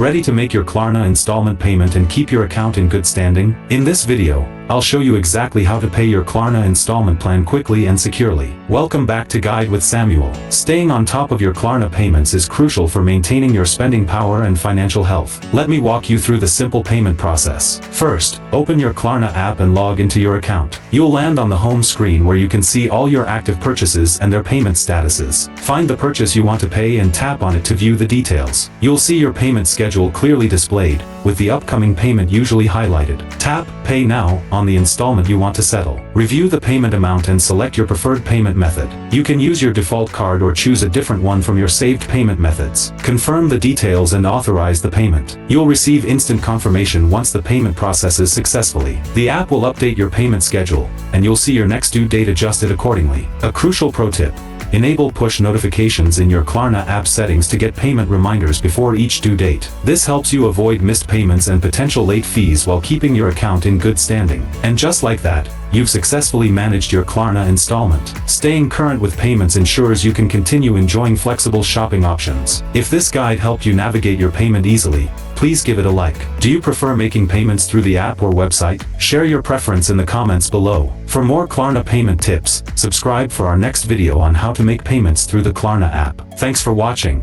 Ready to make your Klarna installment payment and keep your account in good standing? In this video, I'll show you exactly how to pay your Klarna installment plan quickly and securely. Welcome back to Guide with Samuel. Staying on top of your Klarna payments is crucial for maintaining your spending power and financial health. Let me walk you through the simple payment process. First, open your Klarna app and log into your account. You'll land on the home screen where you can see all your active purchases and their payment statuses. Find the purchase you want to pay and tap on it to view the details. You'll see your payment schedule clearly displayed, with the upcoming payment usually highlighted. Tap Pay Now on the installment you want to settle. Review the payment amount and select your preferred payment method. You can use your default card or choose a different one from your saved payment methods. Confirm the details and authorize the payment. You'll receive instant confirmation once the payment processes successfully. The app will update your payment schedule, and you'll see your next due date adjusted accordingly. A crucial pro tip: enable push notifications in your Klarna app settings to get payment reminders before each due date. This helps you avoid missed payments and potential late fees while keeping your account in good standing. And just like that, you've successfully managed your Klarna installment. Staying current with payments ensures you can continue enjoying flexible shopping options. If this guide helped you navigate your payment easily, please give it a like. Do you prefer making payments through the app or website? Share your preference in the comments below. For more Klarna payment tips, subscribe for our next video on how to make payments through the Klarna app. Thanks for watching.